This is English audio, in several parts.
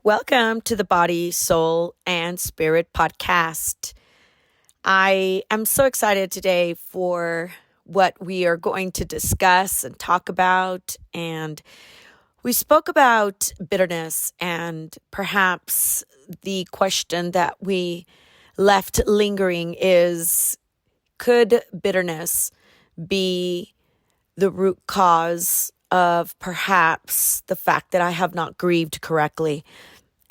Welcome to the Body, Soul, and Spirit podcast. I am so excited today for what we are going to discuss and talk about. And we spoke about bitterness, and perhaps the question that we left lingering is, could bitterness be the root cause of perhaps the fact that I have not grieved correctly?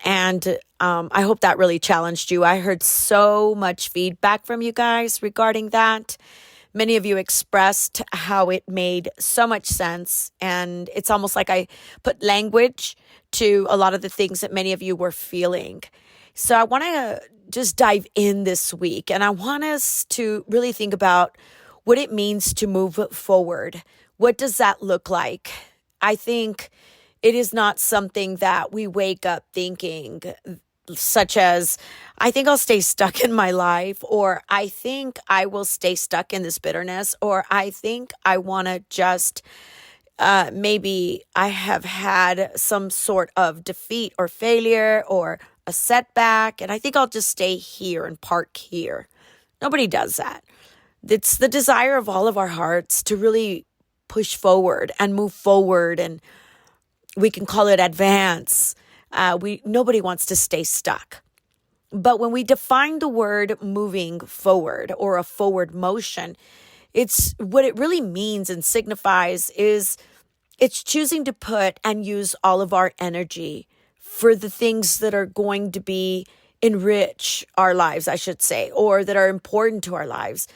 And I hope that really challenged you. I heard so much feedback from you guys regarding that. Many of you expressed how it made so much sense. And it's almost like I put language to a lot of the things that many of you were feeling. So I want to just dive in this week. And I want us to really think about what it means to move forward. What does that look like? I think it is not something that we wake up thinking, such as, I think I'll stay stuck in my life, or I think I will stay stuck in this bitterness, or I think I want to just, maybe I have had some sort of defeat or failure or a setback, and I think I'll just stay here and park here. Nobody does that. It's the desire of all of our hearts to really push forward and move forward, and we can call it advance. Nobody wants to stay stuck. But when we define the word moving forward or a forward motion, it's what it really means and signifies is it's choosing to put and use all of our energy for the things that are going to be enrich our lives, I should say, or that are important to our lives.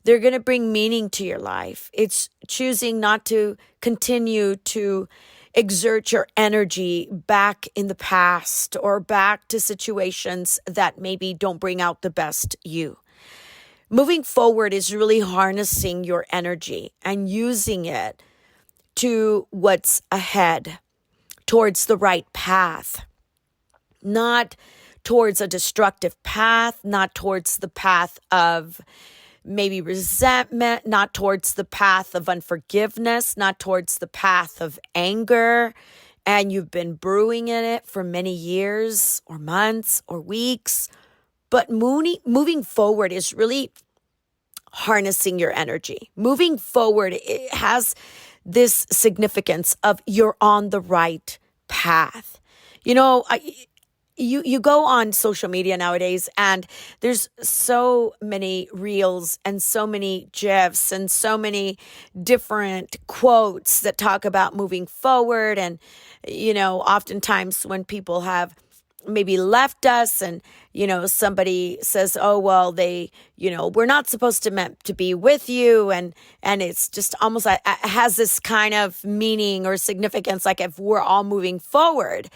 They're going to bring meaning to your life. It's choosing not to continue to exert your energy back in the past or back to situations that maybe don't bring out the best you. Moving forward is really harnessing your energy and using it to what's ahead, towards the right path, not towards a destructive path, not towards the path of maybe resentment, not towards the path of unforgiveness, not towards the path of anger, and you've been brewing in it for many years or months or weeks. But moving forward is really harnessing your energy. Moving forward, it has this significance of you're on the right path. You go on social media nowadays, and there's so many reels and so many GIFs and so many different quotes that talk about moving forward. And, oftentimes when people have maybe left us and, somebody says, oh, well, we're not supposed to meant to be with you. And it's just almost like it has this kind of meaning or significance, like if we're all moving forward.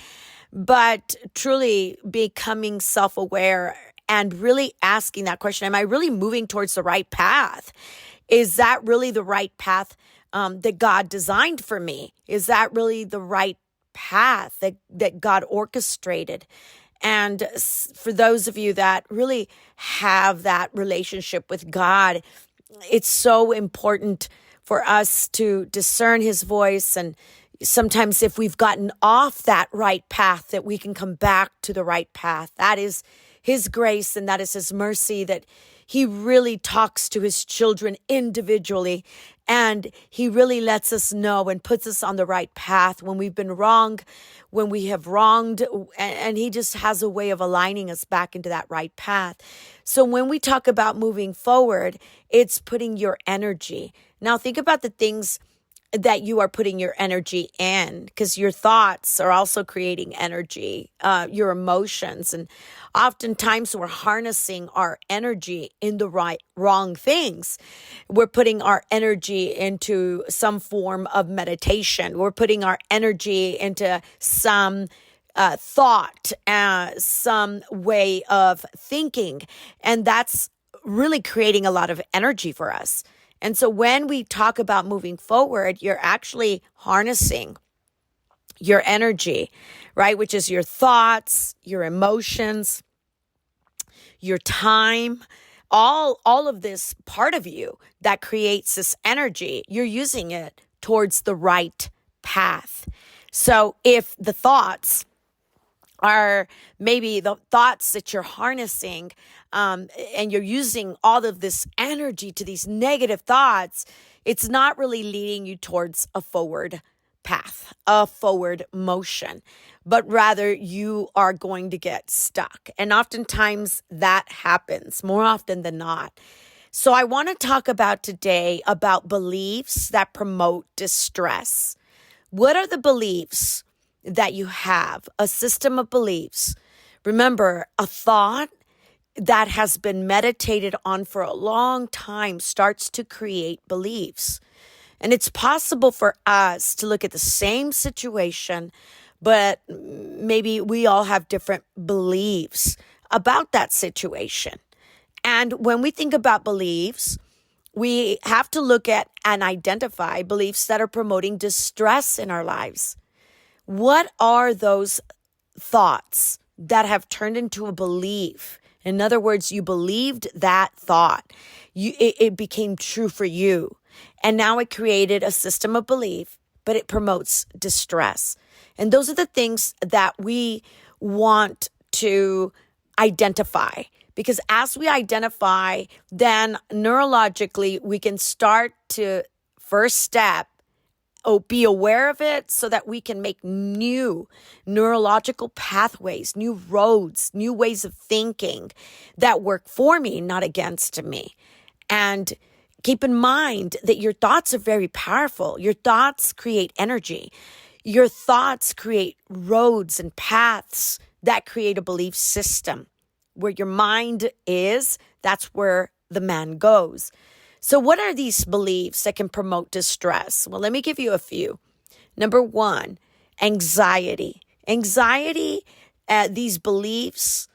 But truly becoming self-aware and really asking that question, am I really moving towards the right path? Is that really the right path that God designed for me? Is that really the right path that God orchestrated? And for those of you that really have that relationship with God, it's so important for us to discern His voice, and sometimes if we've gotten off that right path, that we can come back to the right path. That is His grace and that is His mercy, that He really talks to His children individually, and He really lets us know and puts us on the right path when we've been wrong, when we have wronged, and He just has a way of aligning us back into that right path. So when we talk about moving forward, it's putting your energy. Now think about the things that you are putting your energy in, because your thoughts are also creating energy, your emotions. And oftentimes we're harnessing our energy in the wrong things. We're putting our energy into some form of meditation. We're putting our energy into some thought, some way of thinking. And that's really creating a lot of energy for us. And so when we talk about moving forward, you're actually harnessing your energy, right? Which is your thoughts, your emotions, your time, all of this part of you that creates this energy. You're using it towards the right path. So if the thoughts are maybe the thoughts that you're harnessing, and you're using all of this energy to these negative thoughts, it's not really leading you towards a forward path, a forward motion, but rather you are going to get stuck. And oftentimes that happens more often than not. So I want to talk about today about beliefs that promote distress. What are the beliefs that you have? A system of beliefs. Remember, a thought that has been meditated on for a long time starts to create beliefs. And it's possible for us to look at the same situation, but maybe we all have different beliefs about that situation. And when we think about beliefs, we have to look at and identify beliefs that are promoting distress in our lives. What are those thoughts that have turned into a belief? In other words, you believed that thought. It became true for you. And now it created a system of belief, but it promotes distress. And those are the things that we want to identify. Because as we identify, then neurologically, we can start to first step, be aware of it so that we can make new neurological pathways, new roads, new ways of thinking that work for me, not against me. And keep in mind that your thoughts are very powerful. Your thoughts create energy. Your thoughts create roads and paths that create a belief system. Where your mind is, that's where the man goes. So what are these beliefs that can promote distress? Well, let me give you a few. Number one, anxiety. Anxiety, these beliefs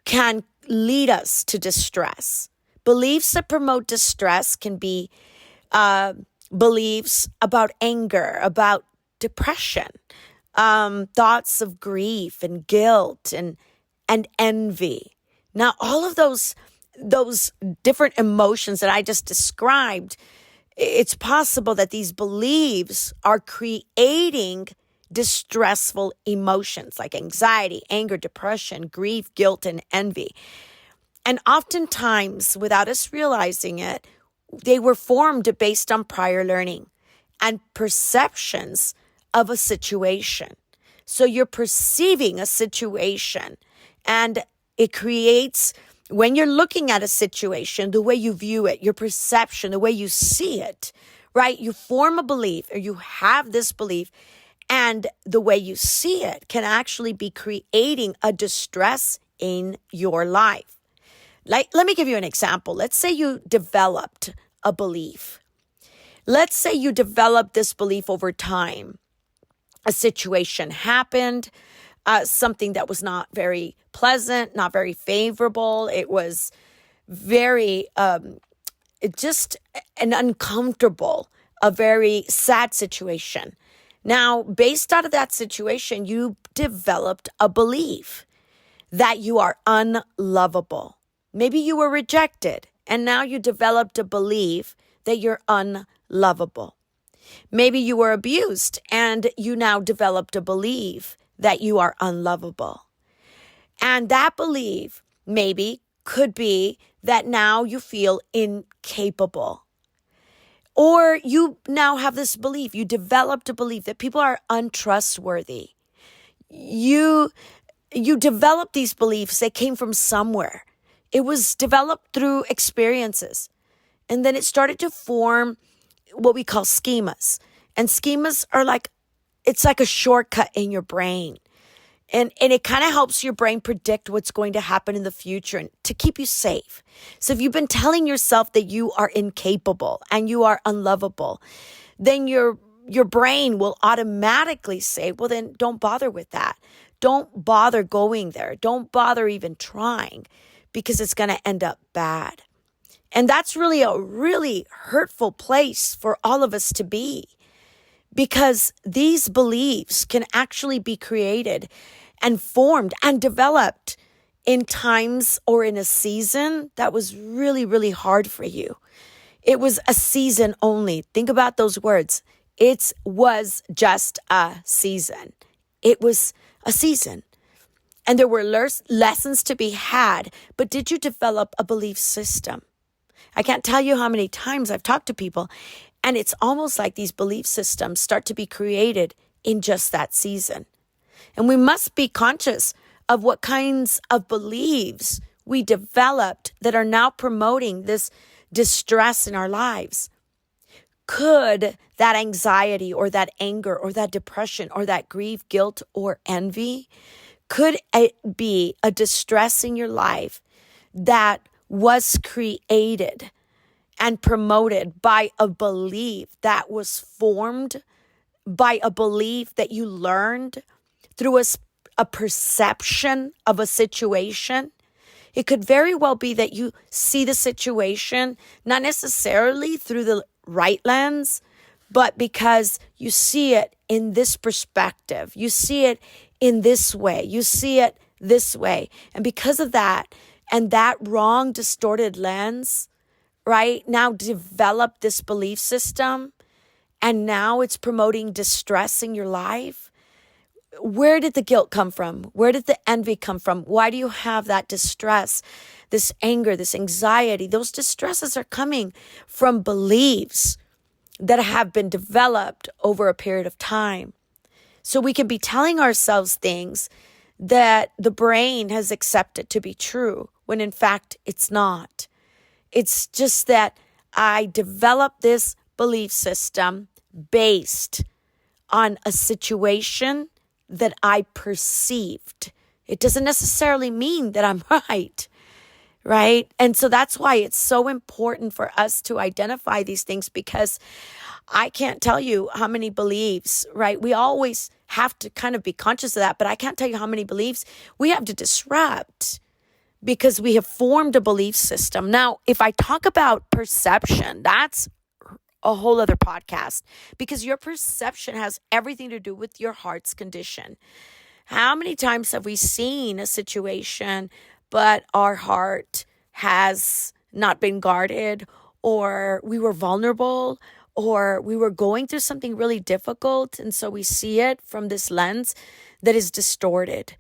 can lead us to distress. Beliefs that promote distress can be beliefs about anger, about depression, thoughts of grief and guilt and envy. Now, all of those different emotions that I just described, it's possible that these beliefs are creating distressful emotions like anxiety, anger, depression, grief, guilt, and envy. And oftentimes, without us realizing it, they were formed based on prior learning and perceptions of a situation. So you're perceiving a situation, and it creates, when you're looking at a situation, the way you view it, your perception, the way you see it, right? You form a belief, or you have this belief, and the way you see it can actually be creating a distress in your life. Like, let me give you an example. Let's say you developed a belief. Let's say you developed this belief over time. A situation happened, something that was not very pleasant, not very favorable. It was very, just an uncomfortable, a very sad situation. Now, based out of that situation, you developed a belief that you are unlovable. Maybe you were rejected, and now you developed a belief that you're unlovable. Maybe you were abused, and you now developed a belief that you are unlovable. And that belief maybe could be that now you feel incapable. Or you now have this belief, you developed a belief that people are untrustworthy. You developed these beliefs, they came from somewhere. It was developed through experiences. And then it started to form what we call schemas. And schemas are it's like a shortcut in your brain. And it kind of helps your brain predict what's going to happen in the future and to keep you safe. So if you've been telling yourself that you are incapable and you are unlovable, then your brain will automatically say, well, then don't bother with that. Don't bother going there. Don't bother even trying, because it's going to end up bad. And that's really a really hurtful place for all of us to be, because these beliefs can actually be created and formed and developed in times or in a season that was really, really hard for you. It was a season only. Think about those words. It was just a season. It was a season. and there were lessons to be had, but did you develop a belief system? I can't tell you how many times I've talked to people, and it's almost like these belief systems start to be created in just that season. And we must be conscious of what kinds of beliefs we developed that are now promoting this distress in our lives. Could that anxiety or that anger or that depression or that grief, guilt, or envy, could it be a distress in your life that was created and promoted by a belief that was formed by a belief that you learned through a perception of a situation? It could very well be that you see the situation not necessarily through the right lens, but because you see it in this perspective. You see it in this way. You see it this way. And because of that, and that wrong, distorted lens, right, now develop this belief system, and now it's promoting distress in your life. Where did the guilt come from? Where did the envy come from? Why do you have that distress, this anger, this anxiety? Those distresses are coming from beliefs that have been developed over a period of time. So we can be telling ourselves things that the brain has accepted to be true, when in fact it's not. It's just that I developed this belief system based on a situation that I perceived. It doesn't necessarily mean that I'm right? And so that's why it's so important for us to identify these things, because I can't tell you how many beliefs, right? We always have to kind of be conscious of that, but I can't tell you how many beliefs we have to disrupt because we have formed a belief system. Now, if I talk about perception, that's a whole other podcast, because your perception has everything to do with your heart's condition. How many times have we seen a situation, but our heart has not been guarded, or we were vulnerable, or we were going through something really difficult, and so we see it from this lens that is distorted.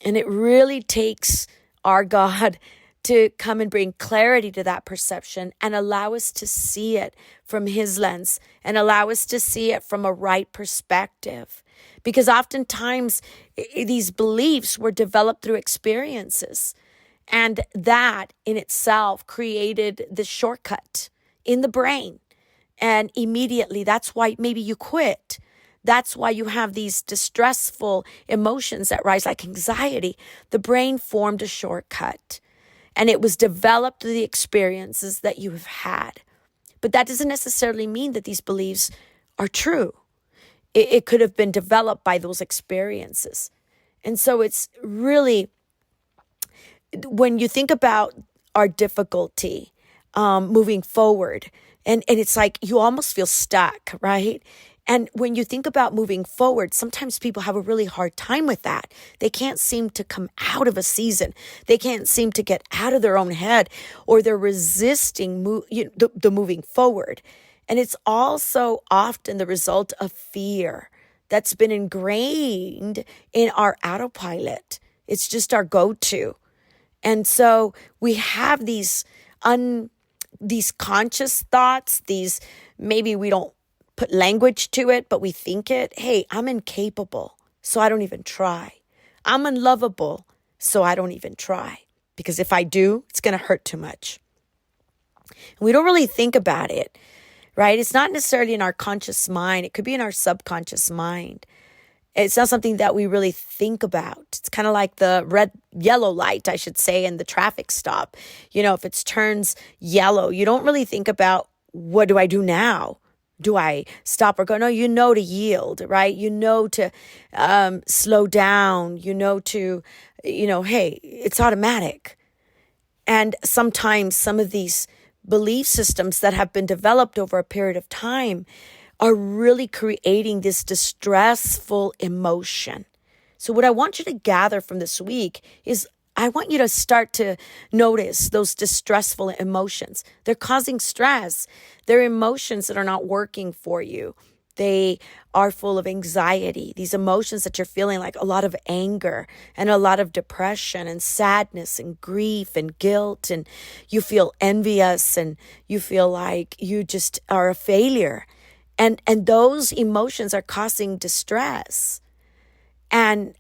And it really takes our God to come and bring clarity to that perception and allow us to see it from his lens and allow us to see it from a right perspective. Because oftentimes these beliefs were developed through experiences, and that in itself created the shortcut in the brain. And immediately that's why maybe you quit. That's why you have these distressful emotions that rise like anxiety. The brain formed a shortcut. And it was developed through the experiences that you have had. But that doesn't necessarily mean that these beliefs are true. It could have been developed by those experiences. And so it's really, when you think about our difficulty moving forward, and it's like you almost feel stuck, right? And when you think about moving forward, sometimes people have a really hard time with that. They can't seem to come out of a season. They can't seem to get out of their own head, or they're resisting the moving forward. And it's also often the result of fear that's been ingrained in our autopilot. It's just our go-to. And so we have these conscious thoughts, maybe we don't put language to it, but we think it. Hey, I'm incapable, so I don't even try. I'm unlovable, so I don't even try. Because if I do, it's going to hurt too much. And we don't really think about it, right? It's not necessarily in our conscious mind. It could be in our subconscious mind. It's not something that we really think about. It's kind of like the yellow light, I should say, and the traffic stop. If it turns yellow, you don't really think about, what do I do now? Do I stop or go? No, to yield, right? To slow down, hey, it's automatic. And sometimes some of these belief systems that have been developed over a period of time are really creating this distressful emotion. So what I want you to gather from this week is I want you to start to notice those distressful emotions. They're causing stress. They're emotions that are not working for you. They are full of anxiety, these emotions that you're feeling, like a lot of anger and a lot of depression and sadness and grief and guilt. And you feel envious and you feel like you just are a failure. And those emotions are causing distress. And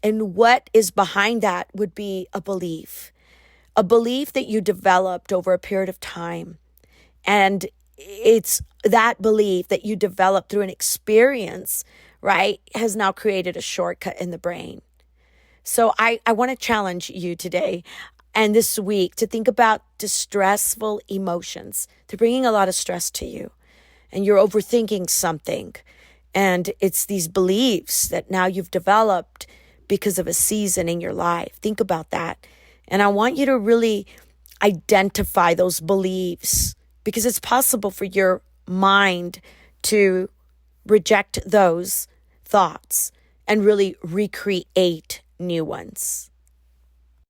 what is behind that would be a belief that you developed over a period of time. And it's that belief that you developed through an experience, right, has now created a shortcut in the brain. So I want to challenge you today and this week to think about distressful emotions. They're bringing a lot of stress to you, and you're overthinking something. And it's these beliefs that now you've developed because of a season in your life. Think about that. And I want you to really identify those beliefs, because it's possible for your mind to reject those thoughts and really recreate new ones.